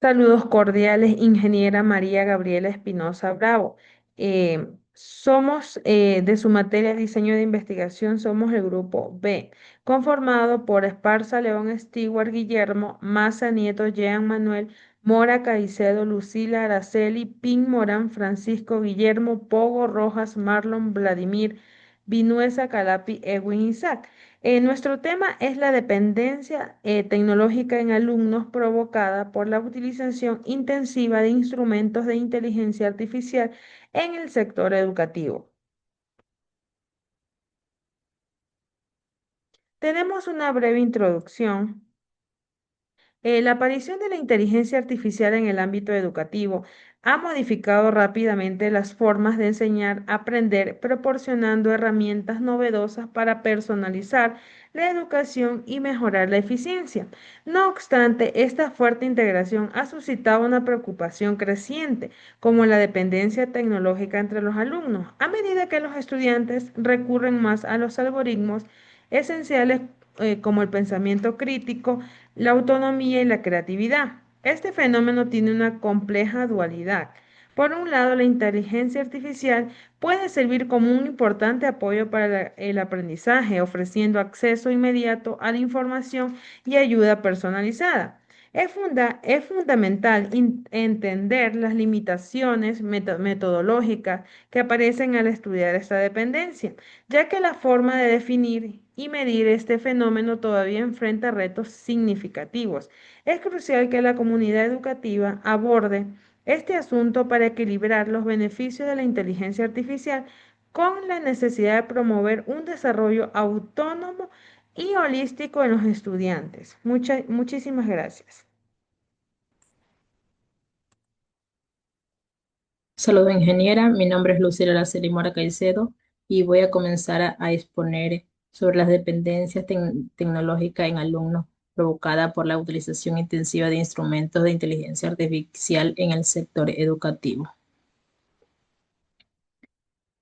Saludos cordiales, ingeniera María Gabriela Espinosa Bravo. Somos de su materia diseño de investigación, somos el grupo B, conformado por Esparza, León, Stewart, Guillermo, Maza, Nieto, Jean Manuel, Mora, Caicedo, Lucila, Araceli, Pin, Morán, Francisco, Guillermo, Pogo, Rojas, Marlon, Vladimir, Vinuesa, Calapi, Edwin, Isaac. Nuestro tema es la dependencia tecnológica en alumnos provocada por la utilización intensiva de instrumentos de inteligencia artificial en el sector educativo. Tenemos una breve introducción. La aparición de la inteligencia artificial en el ámbito educativo ha modificado rápidamente las formas de enseñar, aprender, proporcionando herramientas novedosas para personalizar la educación y mejorar la eficiencia. No obstante, esta fuerte integración ha suscitado una preocupación creciente, como la dependencia tecnológica entre los alumnos, a medida que los estudiantes recurren más a los algoritmos esenciales como el pensamiento crítico, la autonomía y la creatividad. Este fenómeno tiene una compleja dualidad. Por un lado, la inteligencia artificial puede servir como un importante apoyo para el aprendizaje, ofreciendo acceso inmediato a la información y ayuda personalizada. Es fundamental entender las limitaciones metodológicas que aparecen al estudiar esta dependencia, ya que la forma de definir y medir este fenómeno todavía enfrenta retos significativos. Es crucial que la comunidad educativa aborde este asunto para equilibrar los beneficios de la inteligencia artificial con la necesidad de promover un desarrollo autónomo y holístico en los estudiantes. Muchísimas gracias. Saludos, ingeniera. Mi nombre es Lucila Araceli Mora Caicedo y voy a comenzar a exponer sobre las dependencias tecnológicas en alumnos provocada por la utilización intensiva de instrumentos de inteligencia artificial en el sector educativo.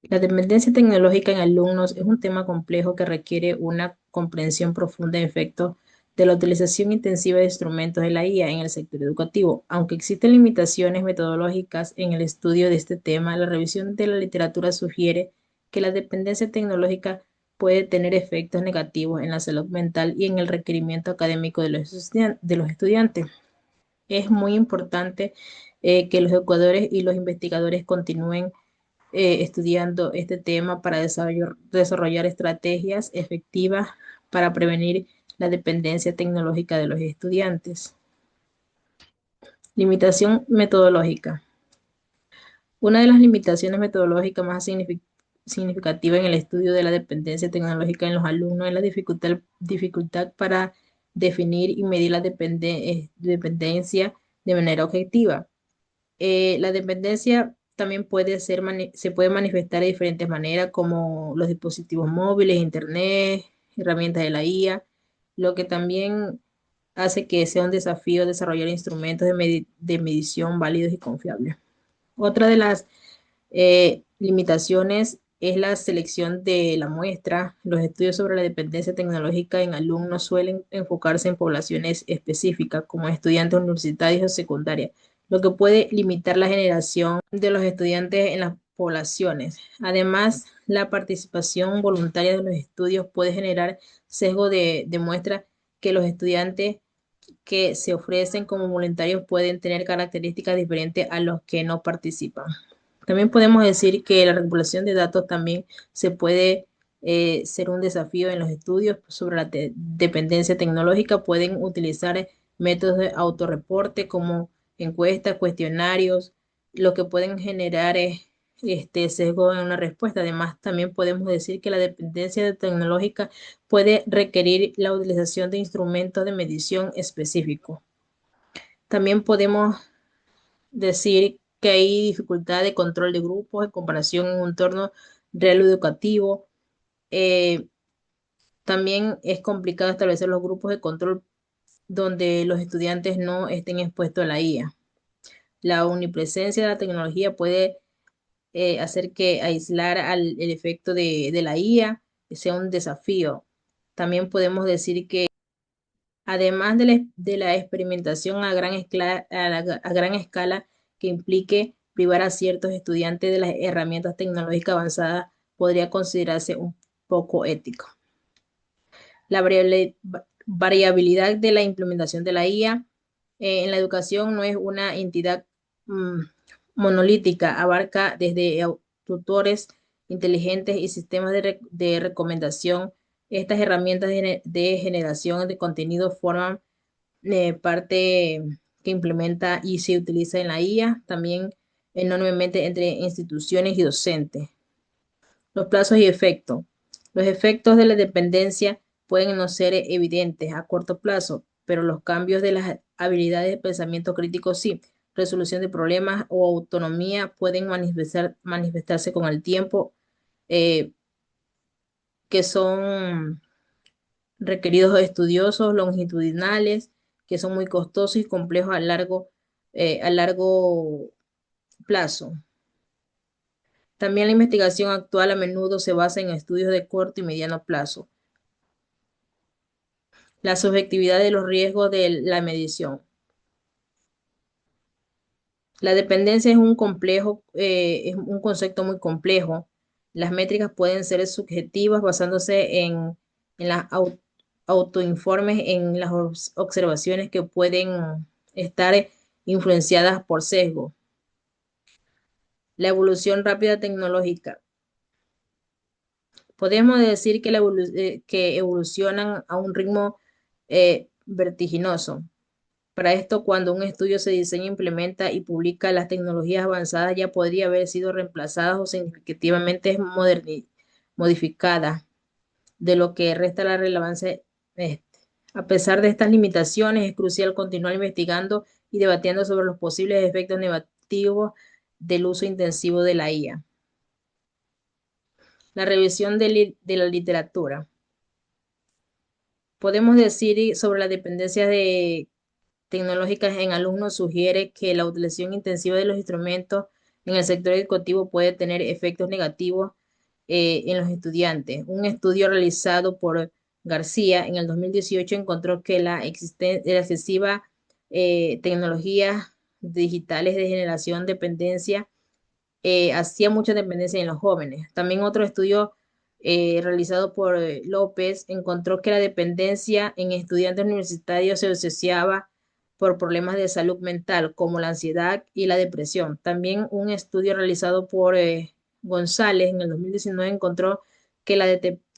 La dependencia tecnológica en alumnos es un tema complejo que requiere una comprensión profunda de efectos de la utilización intensiva de instrumentos de la IA en el sector educativo. Aunque existen limitaciones metodológicas en el estudio de este tema, la revisión de la literatura sugiere que la dependencia tecnológica puede tener efectos negativos en la salud mental y en el requerimiento académico de los estudiantes. Es muy importante que los educadores y los investigadores continúen estudiando este tema para desarrollar estrategias efectivas para prevenir la dependencia tecnológica de los estudiantes. Limitación metodológica. Una de las limitaciones metodológicas más significativas en el estudio de la dependencia tecnológica en los alumnos es la dificultad para definir y medir la dependencia de manera objetiva. La dependencia también se puede manifestar de diferentes maneras, como los dispositivos móviles, internet, herramientas de la IA, lo que también hace que sea un desafío desarrollar instrumentos de medición válidos y confiables. Otra de las limitaciones es la selección de la muestra. Los estudios sobre la dependencia tecnológica en alumnos suelen enfocarse en poblaciones específicas, como estudiantes universitarios o secundarias, lo que puede limitar la generación de los estudiantes en las poblaciones. Además, la participación voluntaria de los estudios puede generar sesgo de muestra que los estudiantes que se ofrecen como voluntarios pueden tener características diferentes a los que no participan. También podemos decir que la regulación de datos también se puede ser un desafío en los estudios sobre la dependencia tecnológica. Pueden utilizar métodos de autorreporte como encuestas, cuestionarios, lo que pueden generar este sesgo en una respuesta. Además, también podemos decir que la dependencia tecnológica puede requerir la utilización de instrumentos de medición específicos. También podemos decir que hay dificultad de control de grupos en comparación en un entorno real educativo. Eh, También es complicado establecer los grupos de control donde los estudiantes no estén expuestos a la IA. La omnipresencia de la tecnología puede hacer que aislar el efecto de la IA sea un desafío. También podemos decir que además de la experimentación a gran escala, a gran escala que implique privar a ciertos estudiantes de las herramientas tecnológicas avanzadas, podría considerarse un poco ético. La variabilidad de la implementación de la IA en la educación no es una entidad mm, monolítica, abarca desde tutores inteligentes y sistemas de recomendación. Estas herramientas de generación de contenido forman parte que implementa y se utiliza en la IA, también enormemente entre instituciones y docentes. Los plazos y efectos. Los efectos de la dependencia pueden no ser evidentes a corto plazo, pero los cambios de las habilidades de pensamiento crítico sí. Resolución de problemas o autonomía pueden manifestarse con el tiempo, eh, que son requeridos estudiosos longitudinales, que son muy costosos y complejos a largo plazo. También la investigación actual a menudo se basa en estudios de corto y mediano plazo. La subjetividad de los riesgos de la medición. La dependencia es un concepto muy complejo. Las métricas pueden ser subjetivas basándose en las autoinformes, en las observaciones que pueden estar influenciadas por sesgo. La evolución rápida tecnológica. Podemos decir que, que evolucionan a un ritmo vertiginoso. Para esto, cuando un estudio se diseña, implementa y publica, las tecnologías avanzadas ya podría haber sido reemplazadas o significativamente modificadas, de lo que resta la relevancia. Este. A pesar de estas limitaciones, es crucial continuar investigando y debatiendo sobre los posibles efectos negativos del uso intensivo de la IA. La revisión de la literatura. Podemos decir sobre la dependencia tecnológicas en alumnos sugiere que la utilización intensiva de los instrumentos en el sector educativo puede tener efectos negativos en los estudiantes. Un estudio realizado por García en el 2018 encontró que la excesiva tecnologías digitales de generación dependencia hacía mucha dependencia en los jóvenes. También otro estudio realizado por López encontró que la dependencia en estudiantes universitarios se asociaba por problemas de salud mental como la ansiedad y la depresión. También un estudio realizado por González en el 2019 encontró que la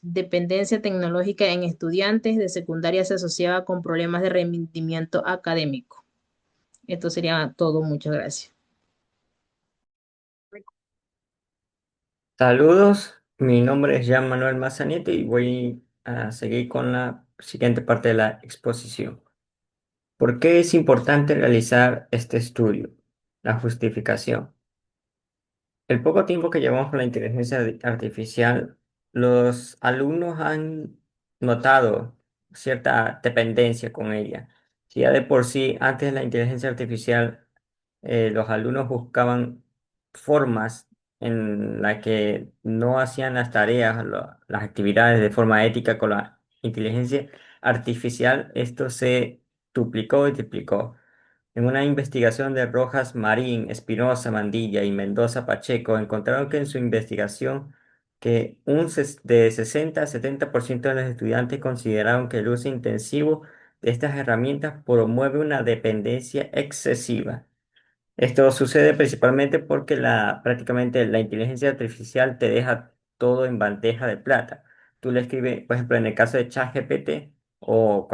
dependencia tecnológica en estudiantes de secundaria se asociaba con problemas de rendimiento académico. Esto sería todo. Muchas gracias. Saludos, mi nombre es Jean Manuel Mazanete y voy a seguir con la siguiente parte de la exposición. ¿Por qué es importante realizar este estudio? La justificación. El poco tiempo que llevamos con la inteligencia artificial, los alumnos han notado cierta dependencia con ella. Si ya de por sí, antes de la inteligencia artificial, los alumnos buscaban formas en las que no hacían las tareas, las actividades de forma ética con la inteligencia artificial, esto se duplicó y triplicó. En una investigación de Rojas Marín, Espinosa Mandilla y Mendoza Pacheco, encontraron que en su investigación que de 60 a 70% de los estudiantes consideraron que el uso intensivo de estas herramientas promueve una dependencia excesiva. Esto sucede principalmente porque prácticamente la inteligencia artificial te deja todo en bandeja de plata. Tú le escribes, por ejemplo, en el caso de ChatGPT o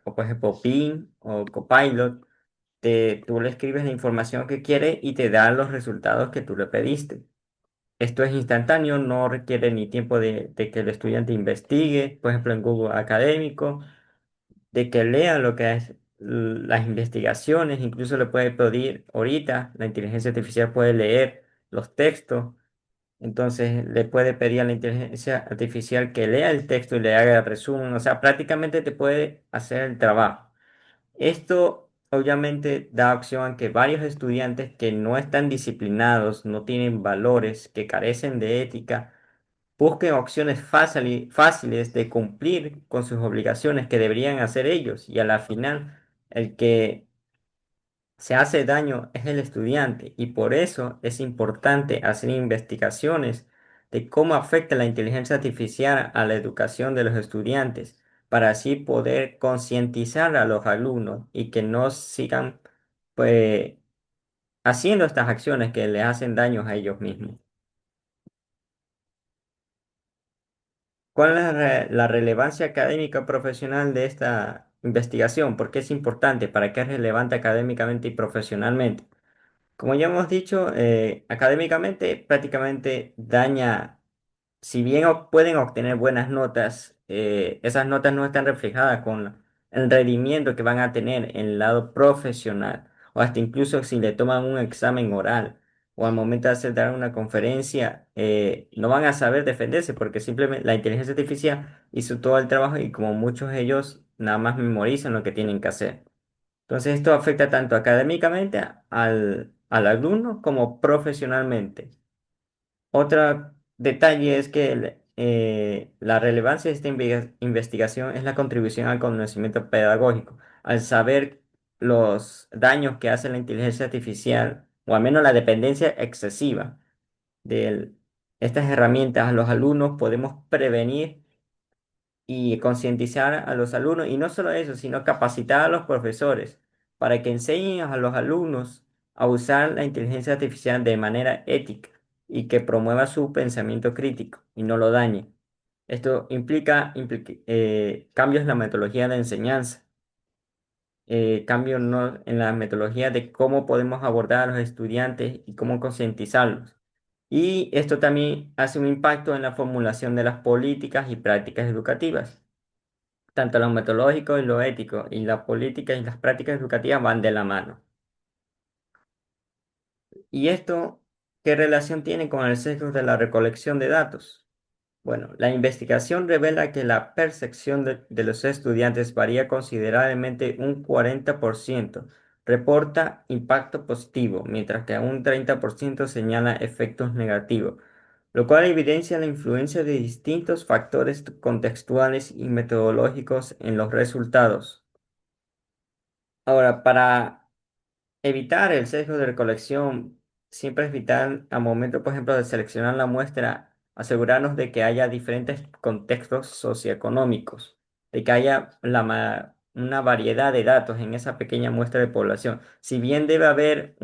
o por ejemplo, Bing o Copilot, tú le escribes la información que quiere y te da los resultados que tú le pediste. Esto es instantáneo, no requiere ni tiempo de que el estudiante investigue, por ejemplo, en Google Académico, de que lea lo que es las investigaciones, incluso le puede pedir ahorita, la inteligencia artificial puede leer los textos, entonces le puede pedir a la inteligencia artificial que lea el texto y le haga el resumen, o sea, prácticamente te puede hacer el trabajo. Esto obviamente da opción a que varios estudiantes que no están disciplinados, no tienen valores, que carecen de ética, Busquen opciones fáciles de cumplir con sus obligaciones que deberían hacer ellos y a la final el que se hace daño es el estudiante y por eso es importante hacer investigaciones de cómo afecta la inteligencia artificial a la educación de los estudiantes para así poder concientizar a los alumnos y que no sigan pues haciendo estas acciones que le hacen daños a ellos mismos. ¿Cuál es la relevancia académica profesional de esta investigación? ¿Por qué es importante? ¿Para qué es relevante académicamente y profesionalmente? Como ya hemos dicho, académicamente prácticamente daña, si bien pueden obtener buenas notas, esas notas no están reflejadas con el rendimiento que van a tener en el lado profesional, o hasta incluso si le toman un examen oral o al momento de hacer dar una conferencia, no van a saber defenderse porque simplemente la inteligencia artificial hizo todo el trabajo y como muchos de ellos nada más memorizan lo que tienen que hacer. Entonces esto afecta tanto académicamente al alumno como profesionalmente. Otro detalle es que la relevancia de esta investigación es la contribución al conocimiento pedagógico. Al saber los daños que hace la inteligencia artificial, o al menos la dependencia excesiva de estas herramientas a los alumnos, podemos prevenir y concientizar a los alumnos, y no solo eso, sino capacitar a los profesores para que enseñen a los alumnos a usar la inteligencia artificial de manera ética y que promueva su pensamiento crítico y no lo dañe. Esto cambios en la metodología de enseñanza, cambios en la metodología de cómo podemos abordar a los estudiantes y cómo concientizarlos. Y esto también hace un impacto en la formulación de las políticas y prácticas educativas. Tanto lo metodológico y lo ético y la política y las prácticas educativas van de la mano. ¿Y esto qué relación tiene con el sesgo de la recolección de datos? Bueno, la investigación revela que la percepción de los estudiantes varía considerablemente. Un 40% reporta impacto positivo, mientras que un 30% señala efectos negativos, lo cual evidencia la influencia de distintos factores contextuales y metodológicos en los resultados. Ahora, para evitar el sesgo de recolección, siempre es vital al momento, por ejemplo, de seleccionar la muestra, asegurarnos de que haya diferentes contextos socioeconómicos, de que haya una variedad de datos en esa pequeña muestra de población. Si bien debe haber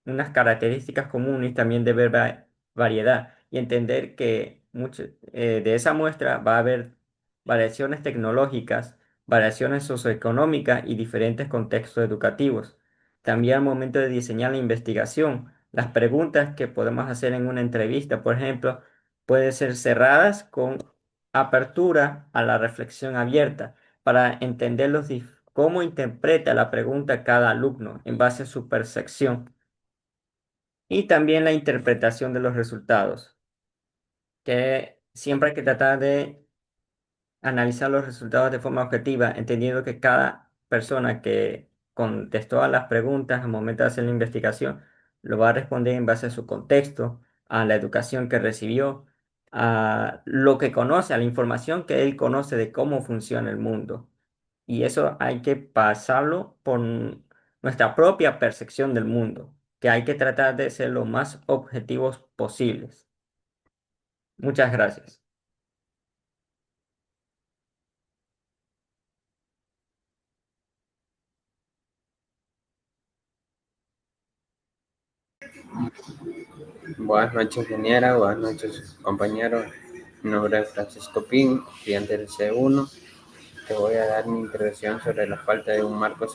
unas características comunes, también debe haber variedad y entender que de esa muestra va a haber variaciones tecnológicas, variaciones socioeconómicas y diferentes contextos educativos. También al momento de diseñar la investigación, las preguntas que podemos hacer en una entrevista, por ejemplo, pueden ser cerradas con apertura a la reflexión abierta para entender cómo interpreta la pregunta cada alumno en base a su percepción y también la interpretación de los resultados, que siempre hay que tratar de analizar los resultados de forma objetiva, entendiendo que cada persona que contestó a las preguntas al momento de hacer la investigación lo va a responder en base a su contexto, a la educación que recibió, a lo que conoce, a la información que él conoce de cómo funciona el mundo. Y eso hay que pasarlo por nuestra propia percepción del mundo, que hay que tratar de ser lo más objetivos posibles. Muchas gracias. Buenas noches, ingeniera. Buenas noches, compañeros. Mi nombre es Francisco Pin, estudiante del C1. Te voy a dar mi intervención sobre la falta de un marco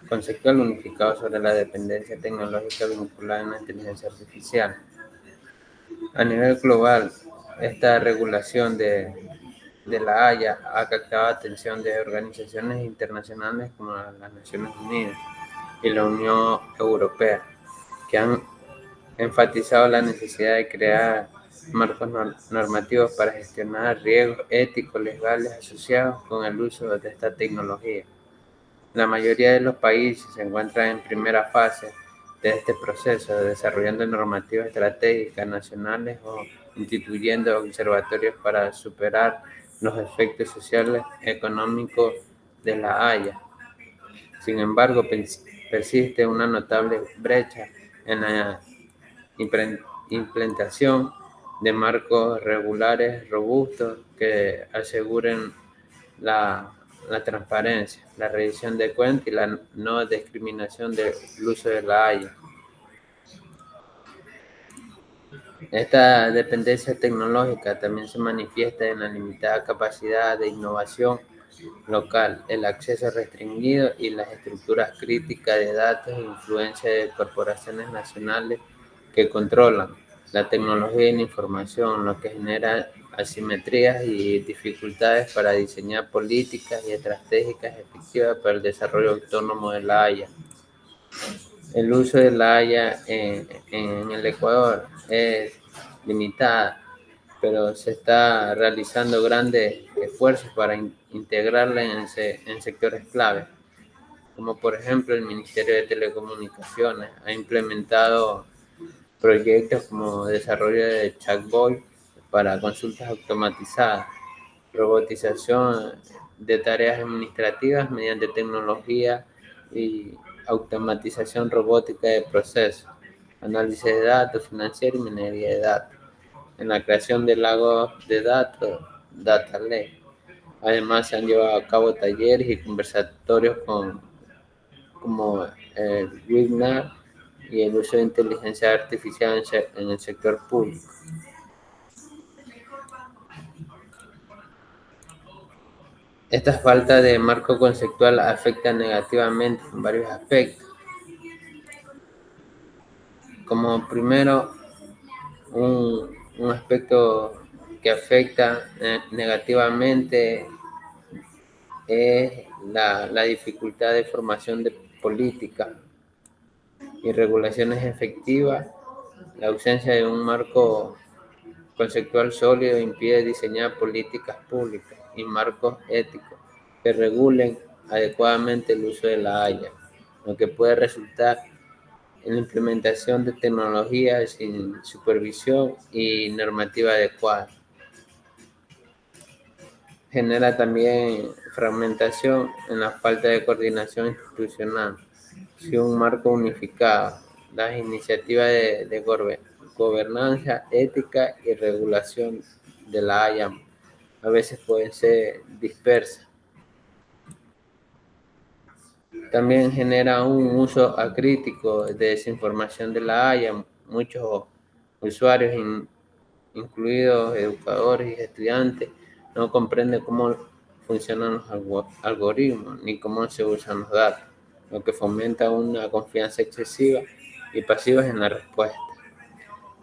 conceptual unificado sobre la dependencia tecnológica vinculada en la inteligencia artificial. A nivel global, esta regulación de la Haya ha captado atención de organizaciones internacionales como las Naciones Unidas y la Unión Europea, que han enfatizado la necesidad de crear marcos normativos para gestionar riesgos éticos legales asociados con el uso de esta tecnología. La mayoría de los países se encuentran en primera fase de este proceso, desarrollando normativas estratégicas nacionales o instituyendo observatorios para superar los efectos sociales y económicos de la Haya. Sin embargo, persiste una notable brecha en la implementación de marcos regulares robustos que aseguren la, la transparencia, la rendición de cuentas y la no discriminación del uso de la Haya. Esta dependencia tecnológica también se manifiesta en la limitada capacidad de innovación local, el acceso restringido y las estructuras críticas de datos e influencia de corporaciones nacionales que controlan la tecnología y la información, lo que genera asimetrías y dificultades para diseñar políticas y estratégicas efectivas para el desarrollo autónomo de la Haya. El uso de la Haya en el Ecuador es limitada, pero se está realizando grandes esfuerzos para integrarla en sectores clave, como por ejemplo el Ministerio de Telecomunicaciones ha implementado proyectos como desarrollo de chatbot para consultas automatizadas, robotización de tareas administrativas mediante tecnología y automatización robótica de procesos, análisis de datos financieros y minería de datos, en la creación de lagos de datos, Data Lake. Además, se han llevado a cabo talleres y conversatorios como el webinar y el uso de inteligencia artificial en el sector público. Esta falta de marco conceptual afecta negativamente en varios aspectos, como primero un aspecto que afecta negativamente es la dificultad de formación de política y regulaciones efectivas. La ausencia de un marco conceptual sólido impide diseñar políticas públicas y marcos éticos que regulen adecuadamente el uso de la Haya, lo que puede resultar en la implementación de tecnologías sin supervisión y normativa adecuada. Genera también fragmentación en la falta de coordinación institucional. Sin un marco unificado, las iniciativas de gobernanza, ética y regulación de la Haya a veces pueden ser dispersas. También genera un uso acrítico de desinformación de la Haya. Muchos usuarios, incluidos educadores y estudiantes, no comprenden cómo funcionan los algoritmos ni cómo se usan los datos, lo que fomenta una confianza excesiva y pasiva en la respuesta.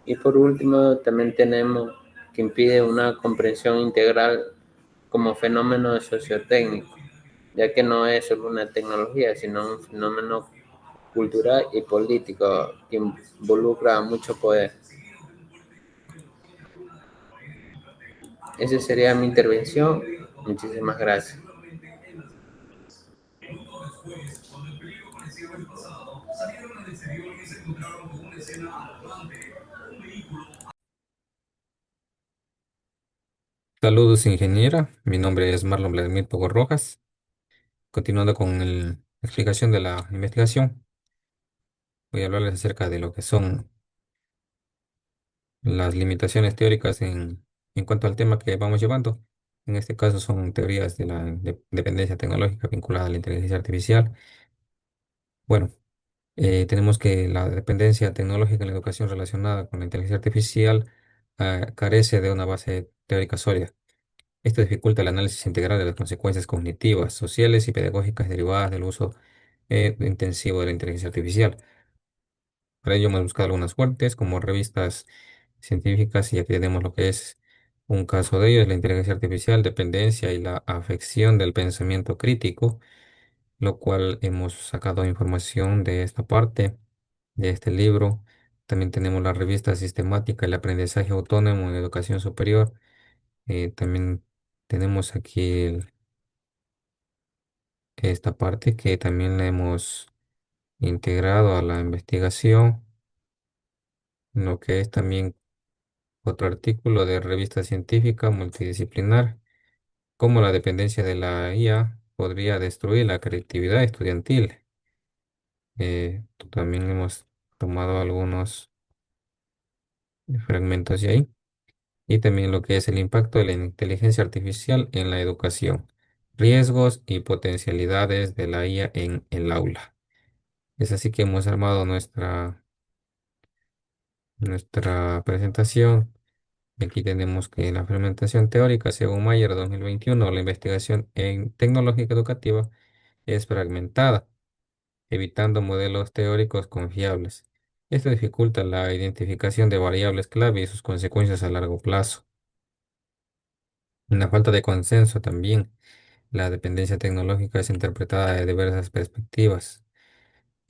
Y por último, también tenemos que impide una comprensión integral como fenómeno sociotécnico, ya que no es solo una tecnología, sino un fenómeno cultural y político que involucra mucho poder. Esa sería mi intervención. Muchísimas gracias. Saludos, ingeniera. Mi nombre es Marlon Vladimir Pogo Rojas. Continuando con la explicación de la investigación, voy a hablarles acerca de lo que son las limitaciones teóricas en cuanto al tema que vamos llevando. En este caso son teorías de la dependencia tecnológica vinculada a la inteligencia artificial. Bueno, tenemos que la dependencia tecnológica en la educación relacionada con la inteligencia artificial carece de una base teórica sólida. Esto dificulta el análisis integral de las consecuencias cognitivas, sociales y pedagógicas derivadas del uso intensivo de la inteligencia artificial. Para ello hemos buscado algunas fuentes como revistas científicas y aquí tenemos lo que es un caso de ello, es la inteligencia artificial, dependencia y la afección del pensamiento crítico, lo cual hemos sacado información de esta parte, de este libro. También tenemos la revista sistemática El aprendizaje autónomo en educación superior. También tenemos aquí esta parte que también la hemos integrado a la investigación, lo que es también otro artículo de revista científica multidisciplinar, cómo la dependencia de la IA podría destruir la creatividad estudiantil. También hemos tomado algunos fragmentos de ahí. Y también lo que es el impacto de la inteligencia artificial en la educación, riesgos y potencialidades de la IA en el aula. Es así que hemos armado nuestra presentación. Aquí tenemos que la implementación teórica, según Mayer 2021, la investigación en tecnológica educativa es fragmentada, evitando modelos teóricos confiables. Esto dificulta la identificación de variables clave y sus consecuencias a largo plazo. Una falta de consenso también. La dependencia tecnológica es interpretada de diversas perspectivas.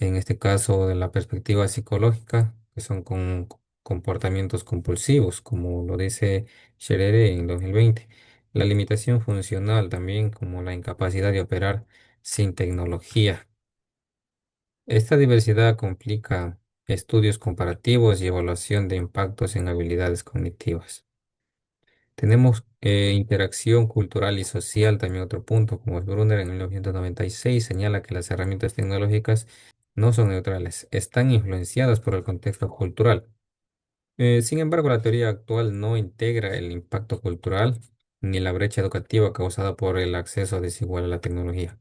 En este caso, de la perspectiva psicológica, que son con comportamientos compulsivos, como lo dice Scherere en 2020. La limitación funcional también, como la incapacidad de operar sin tecnología. Esta diversidad complica estudios comparativos y evaluación de impactos en habilidades cognitivas. Tenemos interacción cultural y social, también otro punto, como el Brunner en 1996 señala que las herramientas tecnológicas no son neutrales, están influenciadas por el contexto cultural. Sin embargo, la teoría actual no integra el impacto cultural ni la brecha educativa causada por el acceso desigual a la tecnología.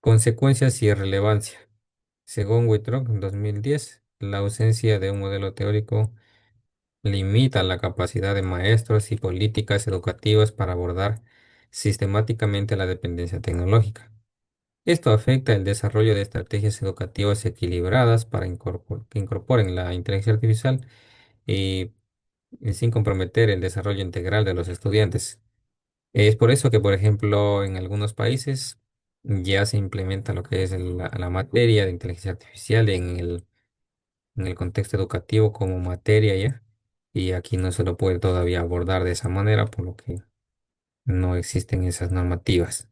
Consecuencias y relevancia. Según Whitrock en 2010, la ausencia de un modelo teórico limita la capacidad de maestros y políticas educativas para abordar sistemáticamente la dependencia tecnológica. Esto afecta el desarrollo de estrategias educativas equilibradas para que incorporen la inteligencia artificial y, y sin comprometer el desarrollo integral de los estudiantes. Es por eso que, por ejemplo, en algunos países ya se implementa lo que es la materia de inteligencia artificial en el contexto educativo como materia ya, y aquí no se lo puede todavía abordar de esa manera, por lo que no existen esas normativas.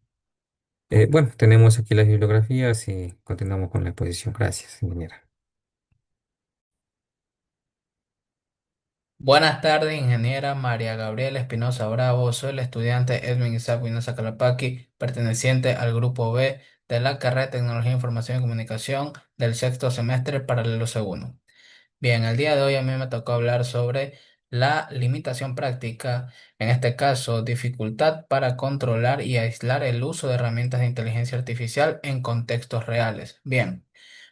Bueno, tenemos aquí las bibliografías y continuamos con la exposición. Gracias, ingeniera. Buenas tardes, ingeniera María Gabriela Espinosa Bravo. Soy el estudiante Edwin Isaac Vinoza Calapaqui, perteneciente al grupo B de la carrera de Tecnología, Información y Comunicación del sexto semestre paralelo segundo. Bien, el día de hoy a mí me tocó hablar sobre la limitación práctica, en este caso, dificultad para controlar y aislar el uso de herramientas de inteligencia artificial en contextos reales. Bien.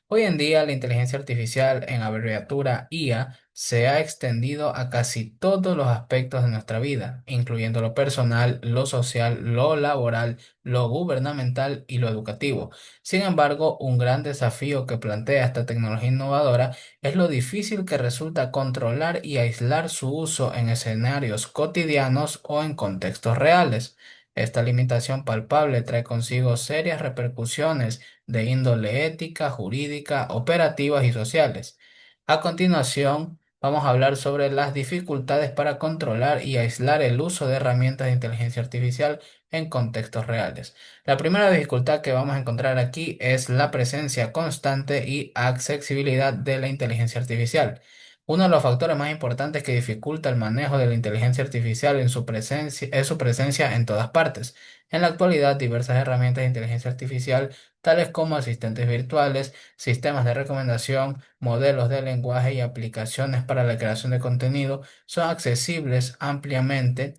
Hoy en día, la inteligencia artificial, en abreviatura IA, se ha extendido a casi todos los aspectos de nuestra vida, incluyendo lo personal, lo social, lo laboral, lo gubernamental y lo educativo. Sin embargo, un gran desafío que plantea esta tecnología innovadora es lo difícil que resulta controlar y aislar su uso en escenarios cotidianos o en contextos reales. Esta limitación palpable trae consigo serias repercusiones de índole ética, jurídica, operativas y sociales. A continuación, vamos a hablar sobre las dificultades para controlar y aislar el uso de herramientas de inteligencia artificial en contextos reales. La primera dificultad que vamos a encontrar aquí es la presencia constante y accesibilidad de la inteligencia artificial. Uno de los factores más importantes que dificulta el manejo de la inteligencia artificial en su presencia, es su presencia en todas partes. En la actualidad, diversas herramientas de inteligencia artificial tales como asistentes virtuales, sistemas de recomendación, modelos de lenguaje y aplicaciones para la creación de contenido, son accesibles ampliamente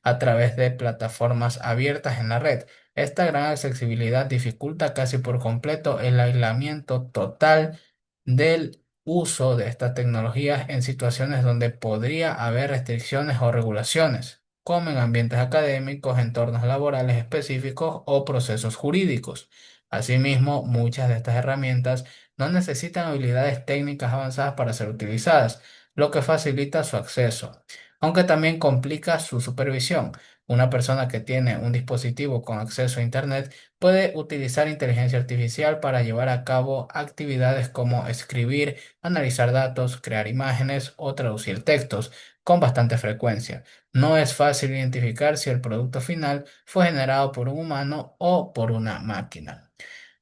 a través de plataformas abiertas en la red. Esta gran accesibilidad dificulta casi por completo el aislamiento total del uso de estas tecnologías en situaciones donde podría haber restricciones o regulaciones, como en ambientes académicos, entornos laborales específicos o procesos jurídicos. Asimismo, muchas de estas herramientas no necesitan habilidades técnicas avanzadas para ser utilizadas, lo que facilita su acceso, aunque también complica su supervisión. Una persona que tiene un dispositivo con acceso a Internet puede utilizar inteligencia artificial para llevar a cabo actividades como escribir, analizar datos, crear imágenes o traducir textos con bastante frecuencia. No es fácil identificar si el producto final fue generado por un humano o por una máquina.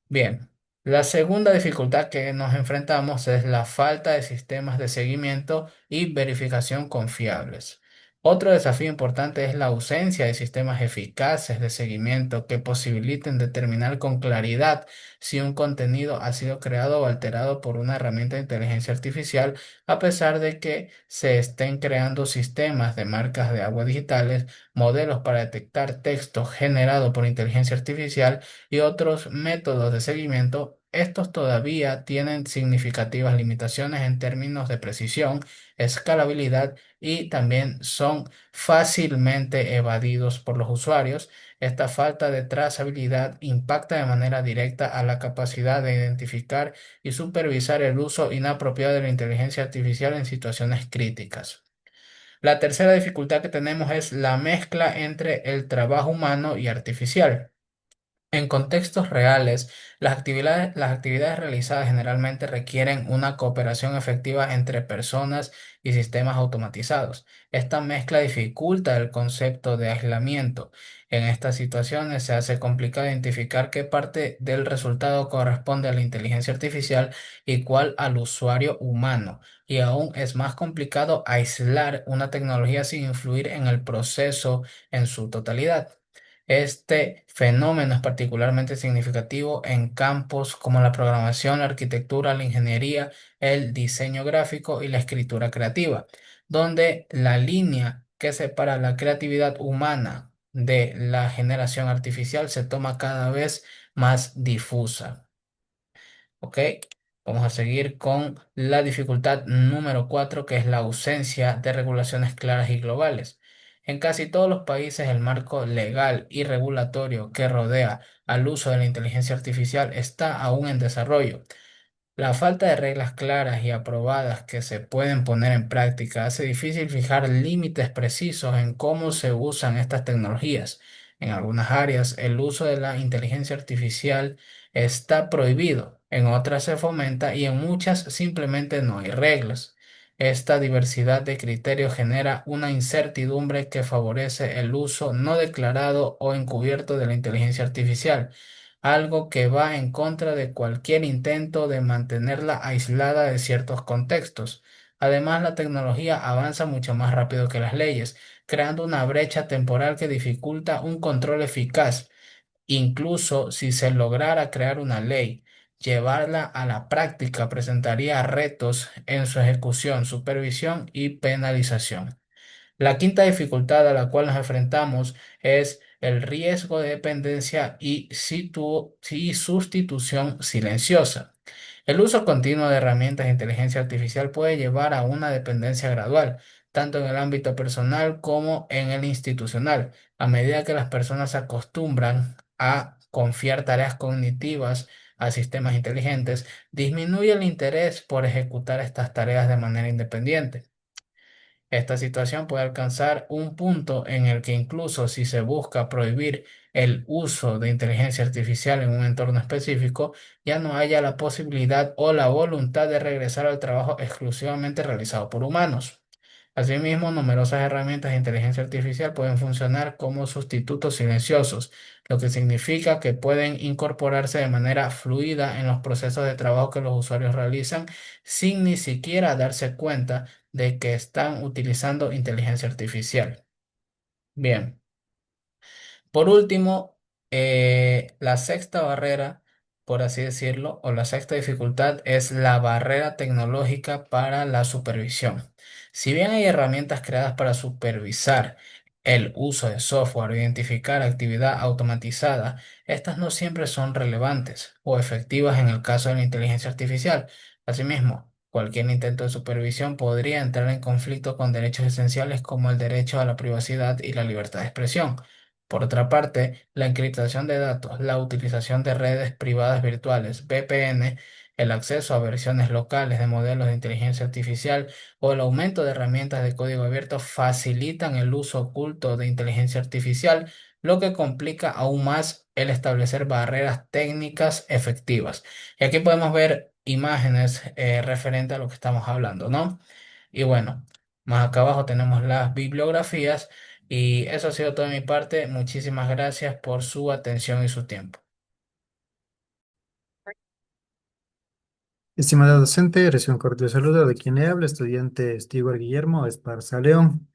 Bien, La segunda dificultad que nos enfrentamos es la falta de sistemas de seguimiento y verificación confiables. Otro desafío importante es la ausencia de sistemas eficaces de seguimiento que posibiliten determinar con claridad si un contenido ha sido creado o alterado por una herramienta de inteligencia artificial, a pesar de que se estén creando sistemas de marcas de agua digitales, modelos para detectar texto generado por inteligencia artificial y otros métodos de seguimiento. Estos todavía tienen significativas limitaciones en términos de precisión, escalabilidad y también son fácilmente evadidos por los usuarios. Esta falta de trazabilidad impacta de manera directa a la capacidad de identificar y supervisar el uso inapropiado de la inteligencia artificial en situaciones críticas. La tercera dificultad que tenemos es la mezcla entre el trabajo humano y artificial. En contextos reales, las actividades realizadas generalmente requieren una cooperación efectiva entre personas y sistemas automatizados. Esta mezcla dificulta el concepto de aislamiento. En estas situaciones se hace complicado identificar qué parte del resultado corresponde a la inteligencia artificial y cuál al usuario humano. Y aún es más complicado aislar una tecnología sin influir en el proceso en su totalidad. Este fenómeno es particularmente significativo en campos como la programación, la arquitectura, la ingeniería, el diseño gráfico y la escritura creativa, donde la línea que separa la creatividad humana de la generación artificial se toma cada vez más difusa. ¿Ok? Vamos a seguir con la dificultad número 4, que es la ausencia de regulaciones claras y globales. En casi todos los países, el marco legal y regulatorio que rodea al uso de la inteligencia artificial está aún en desarrollo. La falta de reglas claras y aprobadas que se pueden poner en práctica hace difícil fijar límites precisos en cómo se usan estas tecnologías. En algunas áreas, el uso de la inteligencia artificial está prohibido, en otras se fomenta y en muchas simplemente no hay reglas. Esta diversidad de criterios genera una incertidumbre que favorece el uso no declarado o encubierto de la inteligencia artificial, algo que va en contra de cualquier intento de mantenerla aislada de ciertos contextos. Además, la tecnología avanza mucho más rápido que las leyes, creando una brecha temporal que dificulta un control eficaz. Incluso si se lograra crear una ley, llevarla a la práctica presentaría retos en su ejecución, supervisión y penalización. La quinta dificultad a la cual nos enfrentamos es el riesgo de dependencia y sustitución silenciosa. El uso continuo de herramientas de inteligencia artificial puede llevar a una dependencia gradual, tanto en el ámbito personal como en el institucional, a medida que las personas se acostumbran a confiar tareas cognitivas a sistemas inteligentes, disminuye el interés por ejecutar estas tareas de manera independiente. Esta situación puede alcanzar un punto en el que incluso si se busca prohibir el uso de inteligencia artificial en un entorno específico, ya no haya la posibilidad o la voluntad de regresar al trabajo exclusivamente realizado por humanos. Asimismo, numerosas herramientas de inteligencia artificial pueden funcionar como sustitutos silenciosos, lo que significa que pueden incorporarse de manera fluida en los procesos de trabajo que los usuarios realizan sin ni siquiera darse cuenta de que están utilizando inteligencia artificial. Bien. Por último, la sexta barrera, por así decirlo, o la sexta dificultad es la barrera tecnológica para la supervisión. Si bien hay herramientas creadas para supervisar el uso de software o identificar actividad automatizada, estas no siempre son relevantes o efectivas en el caso de la inteligencia artificial. Asimismo, cualquier intento de supervisión podría entrar en conflicto con derechos esenciales como el derecho a la privacidad y la libertad de expresión. Por otra parte, la encriptación de datos, la utilización de redes privadas virtuales, VPN, el acceso a versiones locales de modelos de inteligencia artificial o el aumento de herramientas de código abierto facilitan el uso oculto de inteligencia artificial, lo que complica aún más el establecer barreras técnicas efectivas. Y aquí podemos ver imágenes referentes a lo que estamos hablando, ¿no? Y bueno, más acá abajo tenemos las bibliografías. Y eso ha sido todo de mi parte. Muchísimas gracias por su atención y su tiempo. Estimada docente, recibo un cordial saludo de quien le habla, estudiante Stewart Guillermo Esparza León.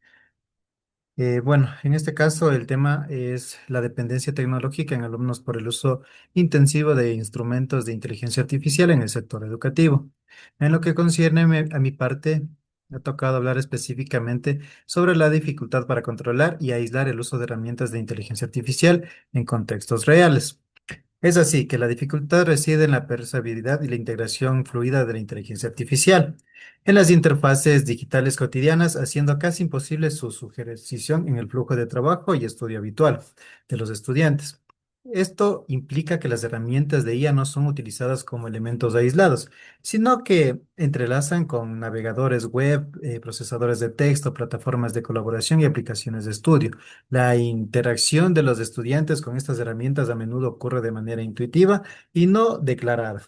Bueno, en este caso el tema es la dependencia tecnológica en alumnos por el uso intensivo de instrumentos de inteligencia artificial en el sector educativo. En lo que concierne a mi parte, me ha tocado hablar específicamente sobre la dificultad para controlar y aislar el uso de herramientas de inteligencia artificial en contextos reales. Es así que la dificultad reside en la permeabilidad y la integración fluida de la inteligencia artificial en las interfaces digitales cotidianas, haciendo casi imposible su sugerenciación en el flujo de trabajo y estudio habitual de los estudiantes. Esto implica que las herramientas de IA no son utilizadas como elementos aislados, sino que entrelazan con navegadores web, procesadores de texto, plataformas de colaboración y aplicaciones de estudio. La interacción de los estudiantes con estas herramientas a menudo ocurre de manera intuitiva y no declarada.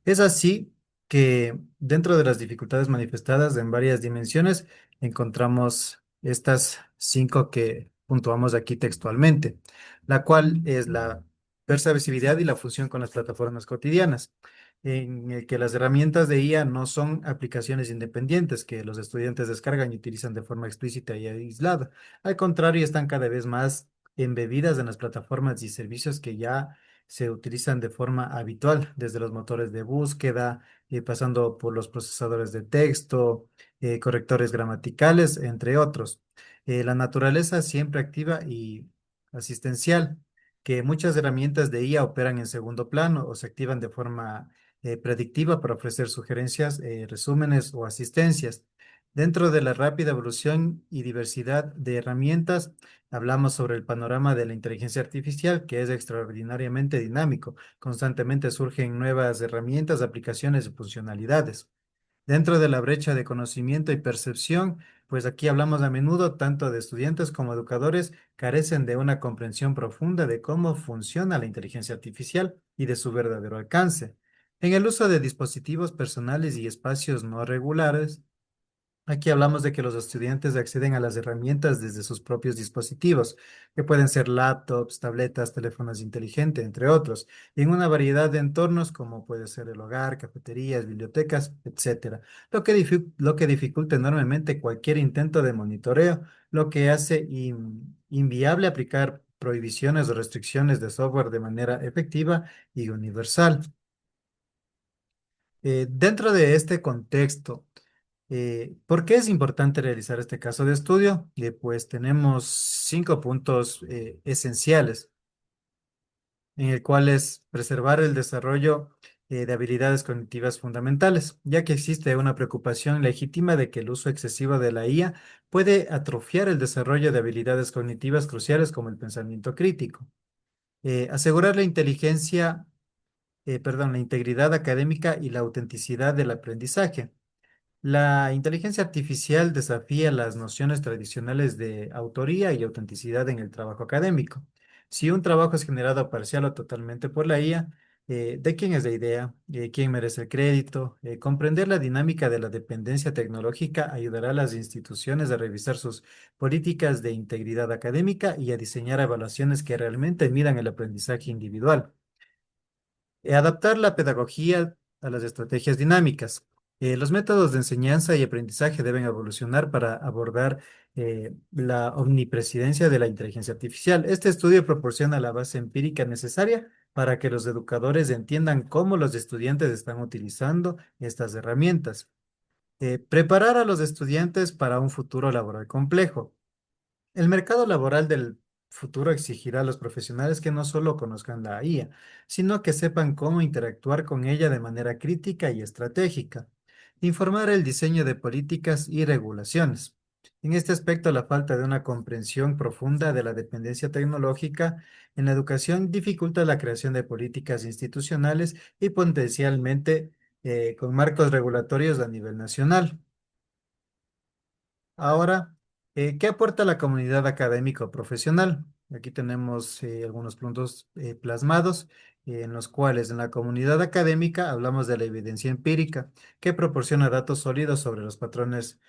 Es así que dentro de las dificultades manifestadas en varias dimensiones encontramos estas cinco que puntuamos aquí textualmente, la cual es la persuasividad y la fusión con las plataformas cotidianas, en el que las herramientas de IA no son aplicaciones independientes que los estudiantes descargan y utilizan de forma explícita y aislada. Al contrario, están cada vez más embebidas en las plataformas y servicios que ya se utilizan de forma habitual, desde los motores de búsqueda, pasando por los procesadores de texto, correctores gramaticales, entre otros. La naturaleza siempre activa y asistencial, que muchas herramientas de IA operan en segundo plano o se activan de forma predictiva para ofrecer sugerencias, resúmenes o asistencias. Dentro de la rápida evolución y diversidad de herramientas, hablamos sobre el panorama de la inteligencia artificial, que es extraordinariamente dinámico. Constantemente surgen nuevas herramientas, aplicaciones y funcionalidades. Dentro de la brecha de conocimiento y percepción, pues aquí hablamos a menudo tanto de estudiantes como educadores carecen de una comprensión profunda de cómo funciona la inteligencia artificial y de su verdadero alcance. En el uso de dispositivos personales y espacios no regulares, aquí hablamos de que los estudiantes acceden a las herramientas desde sus propios dispositivos, que pueden ser laptops, tabletas, teléfonos inteligentes, entre otros, y en una variedad de entornos como puede ser el hogar, cafeterías, bibliotecas, etcétera, lo que dificulta enormemente cualquier intento de monitoreo, lo que hace inviable aplicar prohibiciones o restricciones de software de manera efectiva y universal. Dentro de este contexto, ¿por qué es importante realizar este caso de estudio? Pues tenemos cinco puntos esenciales en el cual es preservar el desarrollo de habilidades cognitivas fundamentales, ya que existe una preocupación legítima de que el uso excesivo de la IA puede atrofiar el desarrollo de habilidades cognitivas cruciales como el pensamiento crítico. Asegurar la la integridad académica y la autenticidad del aprendizaje. La inteligencia artificial desafía las nociones tradicionales de autoría y autenticidad en el trabajo académico. Si un trabajo es generado parcial o totalmente por la IA, ¿de quién es la idea? ¿Quién merece el crédito? Comprender la dinámica de la dependencia tecnológica ayudará a las instituciones a revisar sus políticas de integridad académica y a diseñar evaluaciones que realmente midan el aprendizaje individual. Adaptar la pedagogía a las estrategias dinámicas. Los métodos de enseñanza y aprendizaje deben evolucionar para abordar la omnipresencia de la inteligencia artificial. Este estudio proporciona la base empírica necesaria para que los educadores entiendan cómo los estudiantes están utilizando estas herramientas. Preparar a los estudiantes para un futuro laboral complejo. El mercado laboral del futuro exigirá a los profesionales que no solo conozcan la IA, sino que sepan cómo interactuar con ella de manera crítica y estratégica. Informar el diseño de políticas y regulaciones. En este aspecto, la falta de una comprensión profunda de la dependencia tecnológica en la educación dificulta la creación de políticas institucionales y potencialmente con marcos regulatorios a nivel nacional. Ahora, ¿qué aporta la comunidad académico-profesional? Aquí tenemos algunos puntos plasmados en los cuales en la comunidad académica hablamos de la evidencia empírica que proporciona datos sólidos sobre los patrones,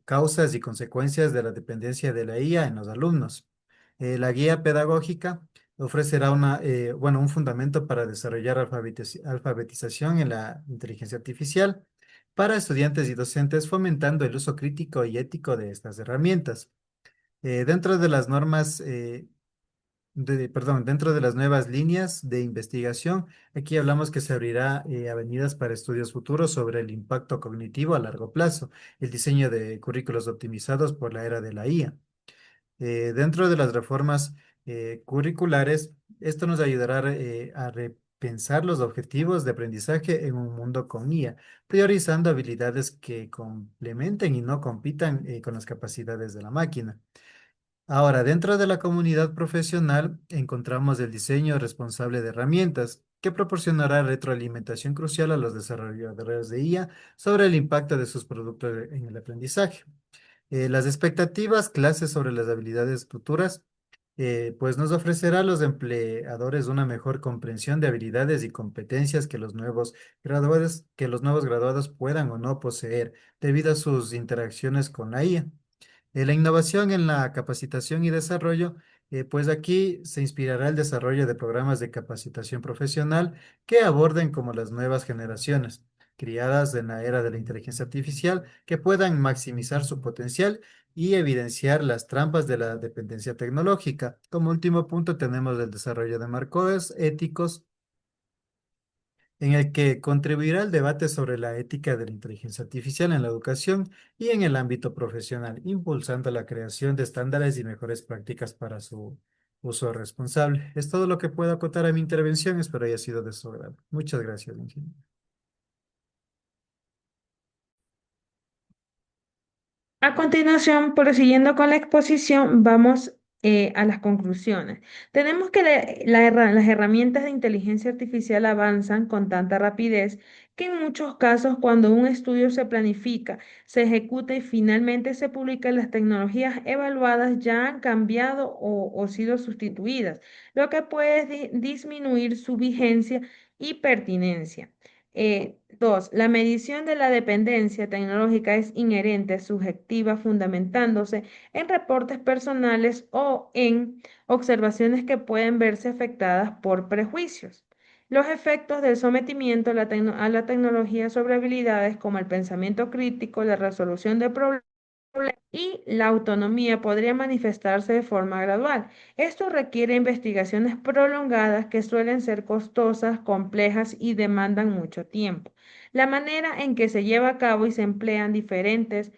causas y consecuencias de la dependencia de la IA en los alumnos. La guía pedagógica ofrecerá un fundamento para desarrollar alfabetización en la inteligencia artificial para estudiantes y docentes, fomentando el uso crítico y ético de estas herramientas. Dentro de las normas, dentro de las nuevas líneas de investigación, aquí hablamos que se abrirá avenidas para estudios futuros sobre el impacto cognitivo a largo plazo, el diseño de currículos optimizados por la era de la IA. Dentro de las reformas curriculares, esto nos ayudará a repensar los objetivos de aprendizaje en un mundo con IA, priorizando habilidades que complementen y no compitan con las capacidades de la máquina. Ahora, dentro de la comunidad profesional encontramos el diseño responsable de herramientas, que proporcionará retroalimentación crucial a los desarrolladores de IA sobre el impacto de sus productos en el aprendizaje. Las expectativas, clases sobre las habilidades futuras, pues nos ofrecerá a los empleadores una mejor comprensión de habilidades y competencias que los nuevos graduados puedan o no poseer debido a sus interacciones con la IA. La innovación en la capacitación y desarrollo, pues aquí se inspirará el desarrollo de programas de capacitación profesional que aborden como las nuevas generaciones, criadas en la era de la inteligencia artificial, que puedan maximizar su potencial y evidenciar las trampas de la dependencia tecnológica. Como último punto tenemos el desarrollo de marcos éticos en el que contribuirá al debate sobre la ética de la inteligencia artificial en la educación y en el ámbito profesional, impulsando la creación de estándares y mejores prácticas para su uso responsable. Es todo lo que puedo acotar a mi intervención, espero haya sido de su agrado. Muchas gracias, ingeniero. A continuación, prosiguiendo con la exposición, vamos a las conclusiones. Tenemos que las herramientas de inteligencia artificial avanzan con tanta rapidez que en muchos casos, cuando un estudio se planifica, se ejecuta y finalmente se publica, las tecnologías evaluadas ya han cambiado o sido sustituidas, lo que puede disminuir su vigencia y pertinencia. Dos, la medición de la dependencia tecnológica es inherente, subjetiva, fundamentándose en reportes personales o en observaciones que pueden verse afectadas por prejuicios. Los efectos del sometimiento a a la tecnología sobre habilidades como el pensamiento crítico, la resolución de problemas, y la autonomía podría manifestarse de forma gradual. Esto requiere investigaciones prolongadas que suelen ser costosas, complejas y demandan mucho tiempo. La manera en que se lleva a cabo y se emplean diferentes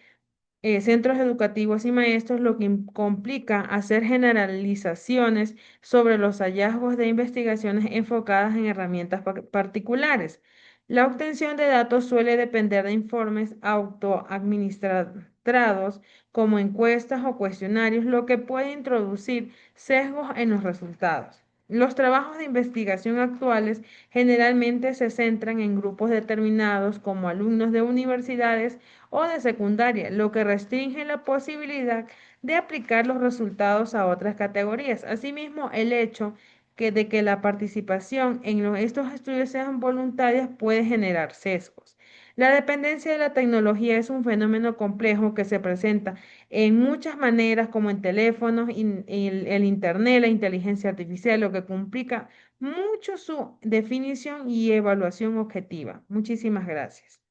centros educativos y maestros, lo que complica hacer generalizaciones sobre los hallazgos de investigaciones enfocadas en herramientas particulares. La obtención de datos suele depender de informes autoadministrados como encuestas o cuestionarios, lo que puede introducir sesgos en los resultados. Los trabajos de investigación actuales generalmente se centran en grupos determinados como alumnos de universidades o de secundaria, lo que restringe la posibilidad de aplicar los resultados a otras categorías. Asimismo, el hecho de que la participación en estos estudios sean voluntarias puede generar sesgos. La dependencia de la tecnología es un fenómeno complejo que se presenta en muchas maneras, como en teléfonos, el Internet, la inteligencia artificial, lo que complica mucho su definición y evaluación objetiva. Muchísimas gracias.